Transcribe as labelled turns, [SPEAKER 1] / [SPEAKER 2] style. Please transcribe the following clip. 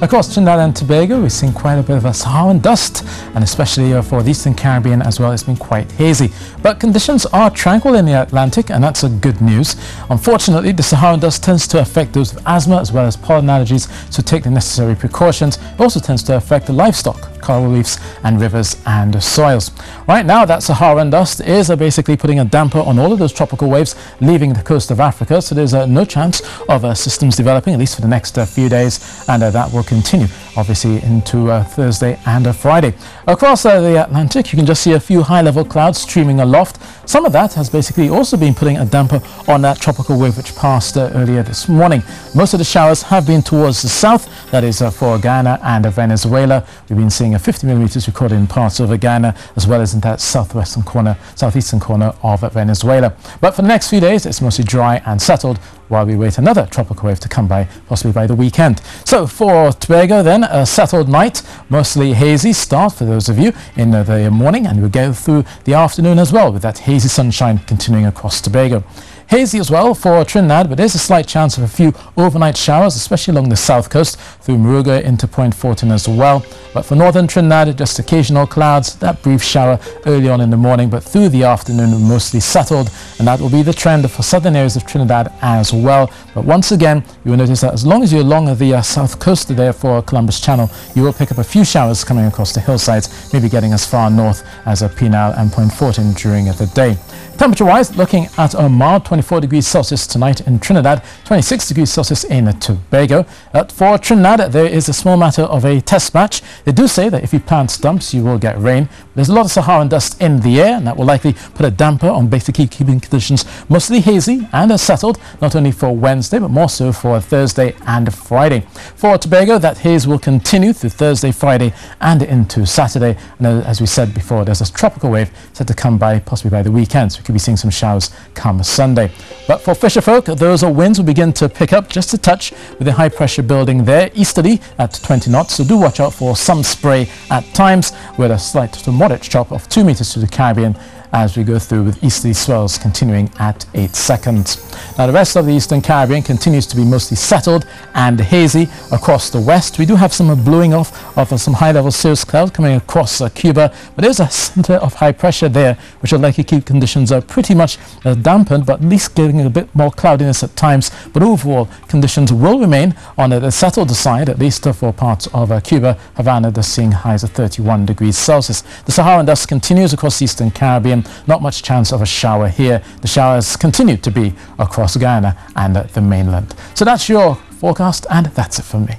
[SPEAKER 1] Across Trinidad and Tobago, we've seen quite a bit of a Saharan dust, and especially for the Eastern Caribbean as well, it's been quite hazy. But conditions are tranquil in the Atlantic, and that's a good news. Unfortunately, the Saharan dust tends to affect those with asthma as well as pollen allergies, so take the necessary precautions. It also tends to affect the livestock, coral reefs and rivers and soils. Right now, that Saharan dust is basically putting a damper on all of those tropical waves leaving the coast of Africa, so there's no chance of systems developing, at least for the next few days, and that will continue obviously into Thursday and Friday. Across the Atlantic, you can just see a few high-level clouds streaming aloft. Some of that has basically also been putting a damper on that tropical wave which passed earlier this morning. Most of the showers have been towards the south, that is for Guyana and Venezuela. We've been seeing 50 millimeters recorded in parts of Guyana as well as in that southeastern corner of Venezuela. But for the next few days, it's mostly dry and settled while we wait another tropical wave to come by, possibly by the weekend. So for Tobago then, a settled night, mostly hazy start for those of you in the morning, and we'll go through the afternoon as well with that hazy sunshine continuing across Tobago. Hazy as well for Trinidad, but there's a slight chance of a few overnight showers, especially along the south coast through Moruga into Point Fortin as well. But for northern Trinidad, just occasional clouds, that brief shower early on in the morning, but through the afternoon mostly settled, and that will be the trend for southern areas of Trinidad as well. But once again, you will notice that as long as you're along the south coast there for Columbus Channel, you will pick up a few showers coming across the hillsides, maybe getting as far north as Penal and Point Fortin during the day. Temperature-wise, looking at a mild 24 degrees Celsius tonight in Trinidad, 26 degrees Celsius in Tobago. For Trinidad, there is a small matter of a test match. They do say that if you plant stumps, you will get rain. There's a lot of Saharan dust in the air, and that will likely put a damper on basically keeping conditions mostly hazy and settled, not only for Wednesday, but more so for Thursday and Friday. For Tobago, that haze will continue through Thursday, Friday, and into Saturday. And as we said before, there's a tropical wave set to come by, possibly by the weekend, so we could be seeing some showers come Sunday. But for fisherfolk, those winds will begin to pick up just a touch with the high pressure building there easterly at 20 knots. So do watch out for some spray at times with a slight to moderate chop of 2 meters to the Caribbean as we go through with easterly swells continuing at 8 seconds. Now the rest of the Eastern Caribbean continues to be mostly settled and hazy across the west. We do have some blowing off of some high-level cirrus cloud coming across Cuba, but there's a center of high pressure there which will likely keep conditions pretty much dampened, but at least giving a bit more cloudiness at times. But overall, conditions will remain on the settled side, at least for parts of Cuba. Havana just seeing highs of 31 degrees Celsius. The Saharan dust continues across the Eastern Caribbean. Not much chance of a shower here. The showers continue to be across Guyana and the mainland. So that's your forecast, and that's it from me.